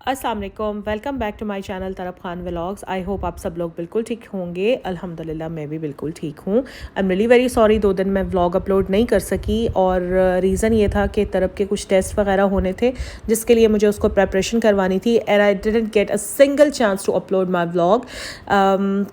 अस्सलाम वालेकुम, welcome back to my channel Taraf Khan vlogs. I hope आप सब लोग बिल्कुल ठीक होंगे। अल्हम्दुलिल्लाह मैं भी बिल्कुल ठीक हूँ। I am really very sorry 2 दिन मैं व्लॉग अपलोड नहीं कर सकी और रीज़न ये था कि तरफ के कुछ टेस्ट वगैरह होने थे जिसके लिए मुझे उसको प्रेपरेशन करवानी थी and I didn't get a single chance to upload my vlog.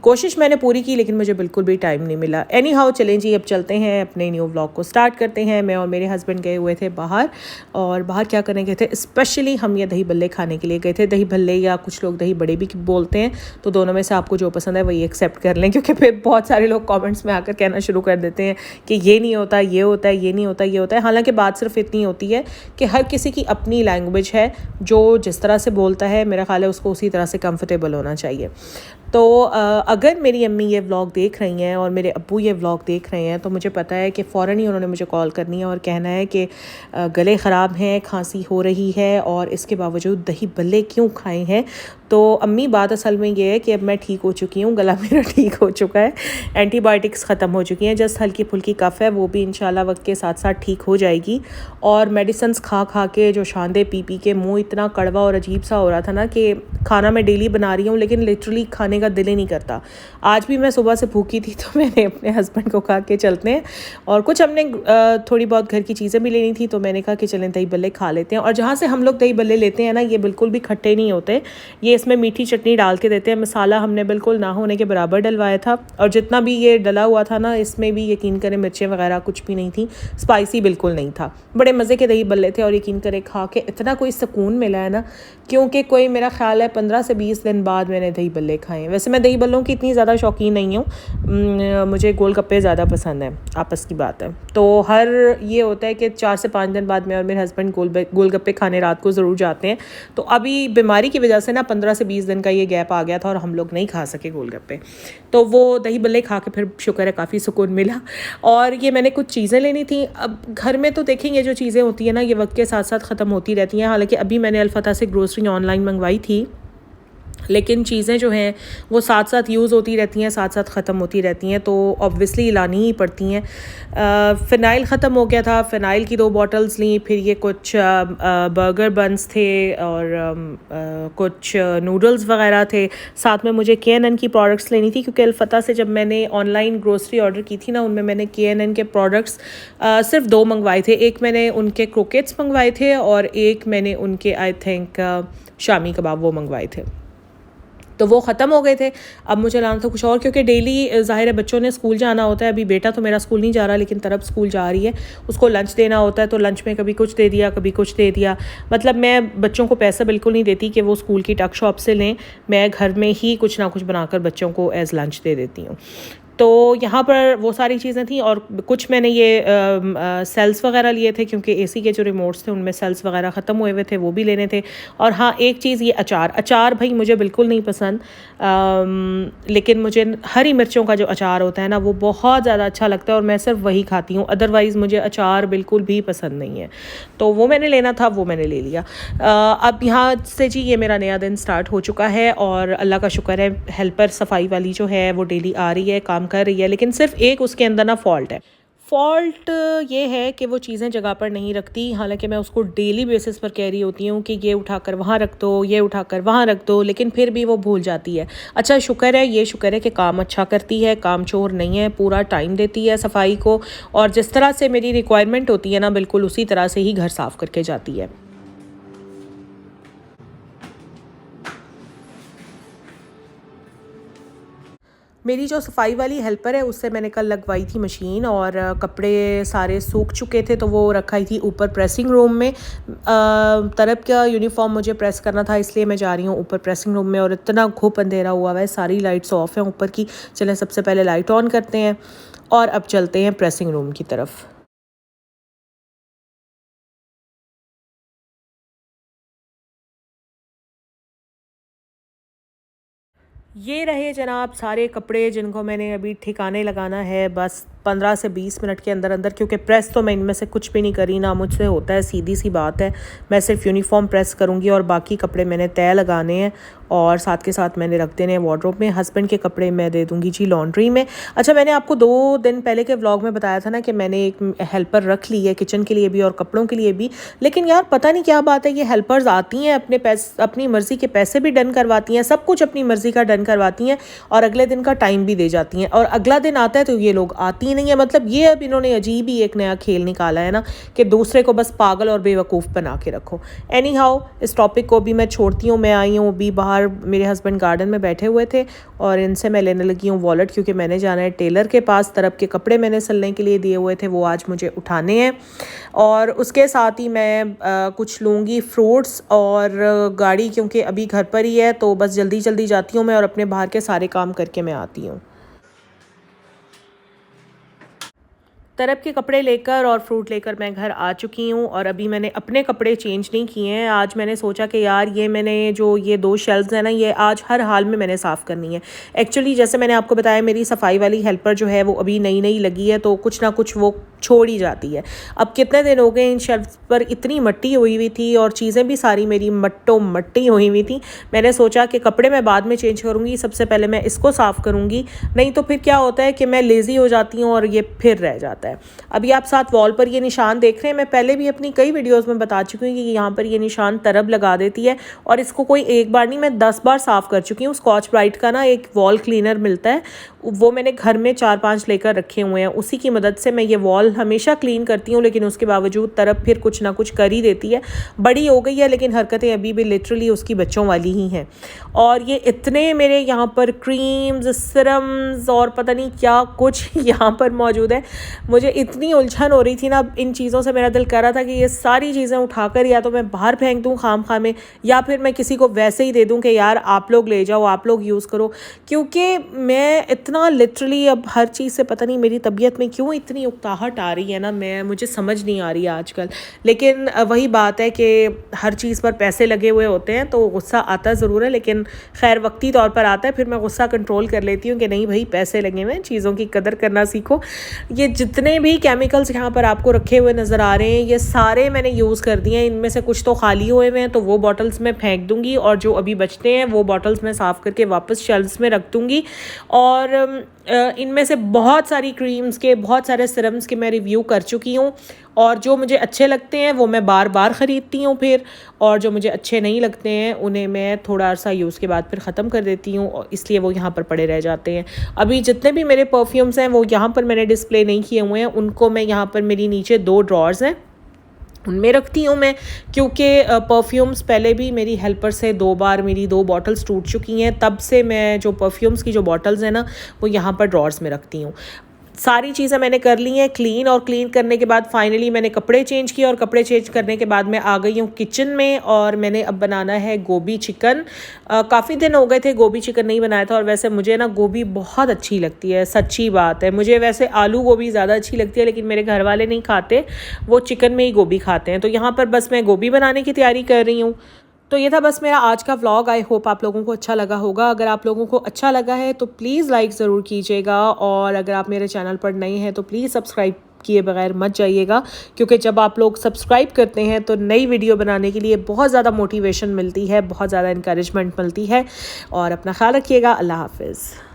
कोशिश मैंने पूरी की लेकिन मुझे बिल्कुल भी टाइम नहीं मिला। एनी हाउ चलें जी, अब चलते हैं अपने न्यू व्लॉग को स्टार्ट करते हैं। मैं और मेरे हस्बैंड गए हुए थे बाहर, और बाहर क्या करने गए थे, स्पेशली हम ये दही बल्ले खाने के लिए गए थे। दही भल्ले या कुछ लोग दही बड़े भी बोलते हैं, तो दोनों में से आपको जो पसंद है वही एक्सेप्ट कर लें, क्योंकि फिर बहुत सारे लोग कमेंट्स में आकर कहना शुरू कर देते हैं कि ये नहीं होता, ये होता है, ये नहीं होता, ये होता है। हालांकि बात सिर्फ इतनी होती है कि हर किसी की अपनी लैंग्वेज है, जो जिस तरह से बोलता है मेरा ख्याल है उसको उसी तरह से कंफर्टेबल होना चाहिए। तो अगर मेरी अम्मी ये व्लॉग देख रही हैं और मेरे अब्बू ये व्लॉग देख रहे हैं तो मुझे पता है कि फ़ौरन ही उन्होंने मुझे कॉल करनी है और कहना है कि गले ख़राब हैं, खांसी हो रही है और इसके बावजूद दही बल्ले क्यों खाए हैं। तो अम्मी, बात असल में ये है कि अब मैं ठीक हो चुकी हूँ, गला मेरा ठीक हो चुका है, एंटीबायोटिक्स ख़त्म हो चुकी हैं, जस्ट हल्की फुल्की कफ़ है, वो भी इंशाल्लाह वक्त के साथ साथ ठीक हो जाएगी। और मेडिसिन्स खा खा के जो शांदे पी पी के मुँह इतना कड़वा और अजीब सा हो रहा था ना कि खाना मैं डेली बना रही हूँ लेकिन लिटरली खाने का दिल ही नहीं करता। आज भी मैं सुबह से भूखी थी तो मैंने अपने हस्बैंड को कहा कि चलते हैं, और कुछ हमने थोड़ी बहुत घर की चीज़ें भी लेनी थी तो मैंने कहा कि चलें दही बल्ले खा लेते हैं। और जहाँ से हम लोग दही बल्ले लेते हैं ना, ये बिल्कुल भी खट्टे नहीं होते, ये इसमें मीठी चटनी डाल के देते हैं। मसाला हमने बिल्कुल ना होने के बराबर डलवाया था, और जितना भी ये डला हुआ था ना इसमें भी यकीन करें मिर्चें वगैरह कुछ भी नहीं थी, स्पाइसी बिल्कुल नहीं था। बड़े मज़े के दही बल्ले थे और यकीन करें खा के इतना कोई सुकून मिला है ना, क्योंकि कोई मेरा ख्याल है 15 से 20 दिन बाद मैंने दही बल्ले खाए हैं। वैसे मैं दही बल्लों की इतनी ज़्यादा शौकीन नहीं हूँ, मुझे गोलगप्पे ज़्यादा पसंद है, आपस की बात है। तो हर ये होता है कि 4 से 5 दिन बाद मैं और मेरे हस्बैंड गोलगप्पे खाने रात को ज़रूर जाते हैं। तो अभी बीमारी की वजह से ना 15 से 20 दिन का ये गैप आ गया था और हम लोग नहीं खा सके गोलगप्पे, तो वो दही बल्ले खा के फिर शुक्र है काफ़ी सुकून मिला। और ये मैंने कुछ चीज़ें लेनी थी। अब घर में तो देखेंगे जो चीज़ें होती हैं ना ये वक्त के साथ साथ ख़त्म होती रहती हैं। हालांकि अभी मैंने अल्फता से ग्रोसरी ऑनलाइन मंगवाई थी, लेकिन चीज़ें जो हैं वो साथ साथ यूज़ होती रहती हैं, साथ साथ ख़त्म होती रहती हैं, तो ऑब्वियसली लानी ही पड़ती हैं। फ़िनाइल ख़त्म हो गया था, फ़िनाइल की 2 बॉटल्स ली। फिर ये कुछ बर्गर बन्स थे और कुछ नूडल्स वगैरह थे। साथ में मुझे KNN की प्रोडक्ट्स लेनी थी, क्योंकि अल्फता से जब मैंने ऑनलाइन ग्रोसरी ऑर्डर की थी ना, उनमें मैंने KNN के प्रोडक्ट्स सिर्फ 2 मंगवाए थे। एक मैंने उनके क्रोकेट्स मंगवाए थे और एक मैंने उनके आई थिंक शामी कबाब वो मंगवाए थे, तो वो ख़त्म हो गए थे। अब मुझे लाना था कुछ और, क्योंकि डेली ज़ाहिर है बच्चों ने स्कूल जाना होता है। अभी बेटा तो मेरा स्कूल नहीं जा रहा, लेकिन तरफ स्कूल जा रही है, उसको लंच देना होता है, तो लंच में कभी कुछ दे दिया कभी कुछ दे दिया। मतलब मैं बच्चों को पैसा बिल्कुल नहीं देती कि वो स्कूल की टक शॉप से लें, मैं घर में ही कुछ ना कुछ बनाकर बच्चों को एज़ लंच दे देती हूँ। तो यहाँ पर वो सारी चीज़ें थी, और कुछ मैंने ये सेल्स वगैरह लिए थे, क्योंकि AC के जो रिमोट्स थे उनमें सेल्स वगैरह ख़त्म हुए हुए थे, वो भी लेने थे। और हाँ, एक चीज़, ये अचार भाई मुझे बिल्कुल नहीं पसंद, लेकिन मुझे हरी मिर्चों का जो अचार होता है ना वो बहुत ज़्यादा अच्छा लगता है और मैं सिर्फ वही खाती हूँ, अदरवाइज़ मुझे अचार बिल्कुल भी पसंद नहीं है। तो वो मैंने लेना था, वो मैंने ले लिया। अब यहाँ से जी ये मेरा नया दिन स्टार्ट हो चुका है, और अल्लाह का शुक्र है हेल्पर सफाई वाली जो है वो डेली आ रही है, काम कर रही है। लेकिन सिर्फ एक उसके अंदर ना फ़ॉल्ट ये है कि वो चीज़ें जगह पर नहीं रखती। हालांकि मैं उसको डेली बेसिस पर कह रही होती हूँ कि ये उठाकर वहाँ रख दो, ये उठाकर वहाँ रख दो, लेकिन फिर भी वो भूल जाती है। अच्छा शुक्र है, ये शुक्र है कि काम अच्छा करती है, काम चोर नहीं है, पूरा टाइम देती है सफाई को, और जिस तरह से मेरी रिक्वायरमेंट होती है ना बिल्कुल उसी तरह से ही घर साफ़ करके जाती है। मेरी जो सफाई वाली हेल्पर है उससे मैंने कल लगवाई थी मशीन, और कपड़े सारे सूख चुके थे तो वो रखाई थी ऊपर प्रेसिंग रूम में। तरफ का यूनिफॉर्म मुझे प्रेस करना था, इसलिए मैं जा रही हूँ ऊपर प्रेसिंग रूम में, और इतना घुप अंधेरा हुआ है, सारी लाइट्स ऑफ हैं ऊपर की। चलें सबसे पहले लाइट ऑन करते हैं और अब चलते हैं प्रेसिंग रूम की तरफ। ये रहे जनाब सारे कपड़े जिनको मैंने अभी ठिकाने लगाना है, बस 15 से 20 मिनट के अंदर अंदर, क्योंकि प्रेस तो मैं इनमें से कुछ भी नहीं करी, ना मुझसे होता है, सीधी सी बात है। मैं सिर्फ यूनिफॉर्म प्रेस करूँगी और बाकी कपड़े मैंने तय लगाने हैं, और साथ के साथ मैंने रख देने वार्डरोब में। हस्बैंड के कपड़े मैं दे दूँगी जी लॉन्ड्री में। अच्छा, मैंने आपको 2 दिन पहले के व्लॉग में बताया था ना कि मैंने एक हेल्पर रख ली है किचन के लिए भी और कपड़ों के लिए भी, लेकिन यार पता नहीं क्या बात है, ये हेल्पर्स आती हैं अपनी मर्ज़ी के पैसे भी डन करवाती हैं, सब कुछ अपनी मर्ज़ी का डन करवाती हैं और अगले दिन का टाइम भी दे जाती हैं, और अगला दिन आता है तो ये लोग आती नहीं है। मतलब ये अब इन्होंने अजीब ही एक नया खेल निकाला है ना कि दूसरे को बस पागल और बेवकूफ़ बना के रखो। एनी हाउ, इस टॉपिक को भी मैं छोड़ती हूँ। मैं आई हूँ अभी बाहर, मेरे हस्बैंड गार्डन में बैठे हुए थे और इनसे मैं लेने लगी हूँ वॉलेट, क्योंकि मैंने जाना है टेलर के पास। तरफ के कपड़े मैंने सिलने के लिए दिए हुए थे, वो आज मुझे उठाने हैं। और उसके साथ ही मैं कुछ लूँगी फ्रूट्स और गाड़ी, क्योंकि अभी घर पर ही है तो बस जल्दी जल्दी जाती हूँ मैं और अपने बाहर के सारे काम करके मैं आती हूँ। तरफ के कपड़े लेकर और फ्रूट लेकर मैं घर आ चुकी हूँ और अभी मैंने अपने कपड़े चेंज नहीं किए हैं। आज मैंने सोचा कि यार ये 2 शेल्फ्स हैं ना, ये आज हर हाल में मैंने साफ़ करनी है। एक्चुअली जैसे मैंने आपको बताया, मेरी सफाई वाली हेल्पर जो है वो अभी नई नई लगी है, तो कुछ ना कुछ वो छोड़ ही जाती है। अब कितने दिन हो गए इन शेल्फ्स पर इतनी मट्टी हुई हुई थी और चीज़ें भी सारी मेरी मट्टी हुई हुई थी। मैंने सोचा कि कपड़े मैं बाद में चेंज करूँगी, सबसे पहले मैं इसको साफ़ करूँगी, नहीं तो फिर क्या होता है कि मैं लेज़ी हो जाती हूँ और ये फिर रह जाता है। अभी आप साथ वॉल पर ये निशान देख रहे हैं, मैं पहले भी अपनी कई वीडियोस में बता चुकी हूँ कि यहाँ पर ये निशान तरब लगा देती है, और इसको कोई एक बार नहीं, मैं 10 बार साफ़ कर चुकी हूँ। स्कॉच ब्राइट का ना एक वॉल क्लीनर मिलता है, वो मैंने घर में 4-5 लेकर रखे हुए हैं, उसी की मदद से मैं ये वॉल हमेशा क्लीन करती हूँ। लेकिन उसके बावजूद तरब फिर कुछ ना कुछ कर ही देती है। बड़ी हो गई है लेकिन हरकतें अभी भी लिटरली उसकी बच्चों वाली ही हैं। और ये इतने मेरे यहाँ पर क्रीम्स, सिरम्स और पता नहीं क्या कुछ यहाँ पर मौजूद है। मुझे इतनी उलझन हो रही थी ना इन चीज़ों से, मेरा दिल कर रहा था कि ये सारी चीज़ें उठाकर या तो मैं बाहर फेंक दूँ खामखा में, या फिर मैं किसी को वैसे ही दे दूँ कि यार आप लोग ले जाओ, आप लोग यूज़ करो। क्योंकि मैं इतना लिटरली अब हर चीज़ से पता नहीं मेरी तबीयत में क्यों इतनी उकताहट आ रही है ना, मुझे समझ नहीं आ रही है आजकल। लेकिन वही बात है कि हर चीज़ पर पैसे लगे हुए होते हैं तो गुस्सा आता ज़रूर है, लेकिन खैर वक्ती तौर पर आता है। फिर मैं गुस्सा कंट्रोल कर लेती हूँ कि नहीं भाई, पैसे लगे हुए हैं, चीज़ों की कदर करना सीखो। ये जितने भी केमिकल्स यहाँ पर आपको रखे हुए नज़र आ रहे हैं, ये सारे मैंने यूज़ कर दिए हैं। इनमें से कुछ तो खाली हुए हुए हैं तो वो बॉटल्स में फेंक दूँगी, और जो अभी बचते हैं वो बॉटल्स में साफ़ करके वापस शेल्फ्स में रख दूँगी। और इनमें से बहुत सारी क्रीम्स के, बहुत सारे सिरम्स के मैं रिव्यू कर चुकी हूँ, और जो मुझे अच्छे लगते हैं वो मैं बार बार ख़रीदती हूँ फिर, और जो मुझे अच्छे नहीं लगते हैं उन्हें मैं थोड़ा अर्सा यूज़ के बाद फिर ख़त्म कर देती हूँ, और इसलिए वो यहाँ पर पड़े रह जाते हैं। अभी जितने भी मेरे परफ्यूम्स हैं वो यहाँ पर मैंने डिस्प्ले नहीं किए हुए हैं, उनको मैं यहाँ पर, मेरी नीचे 2 ड्रॉर्स हैं उनमें रखती हूँ मैं, क्योंकि परफ्यूम्स पहले भी मेरी हेल्पर से 2 बार मेरी 2 बॉटल्स टूट चुकी हैं। तब से मैं जो परफ्यूम्स की जो बॉटल्स हैं ना वो यहाँ पर ड्रॉर्स में रखती हूँ। सारी चीज़ें मैंने कर ली हैं क्लीन, और क्लीन करने के बाद फाइनली मैंने कपड़े चेंज किए, और कपड़े चेंज करने के बाद मैं आ गई हूँ किचन में, और मैंने अब बनाना है गोभी चिकन। काफ़ी दिन हो गए थे गोभी चिकन नहीं बनाया था, और वैसे मुझे ना गोभी बहुत अच्छी लगती है, सच्ची बात है। मुझे वैसे आलू गोभी ज़्यादा अच्छी लगती है, लेकिन मेरे घर वाले नहीं खाते, वो चिकन में ही गोभी खाते हैं। तो यहाँ पर बस मैं गोभी बनाने की तैयारी कर रही हूँ। तो ये था बस मेरा आज का व्लॉग। आई होप आप लोगों को अच्छा लगा होगा। अगर आप लोगों को अच्छा लगा है तो प्लीज़ लाइक ज़रूर कीजिएगा, और अगर आप मेरे चैनल पर नए हैं तो प्लीज़ सब्सक्राइब किए बगैर मत जाइएगा, क्योंकि जब आप लोग सब्सक्राइब करते हैं तो नई वीडियो बनाने के लिए बहुत ज़्यादा मोटिवेशन मिलती है, बहुत ज़्यादा इंकरेजमेंट मिलती है। और अपना ख्याल रखिएगा। अल्लाह हाफ़िज़।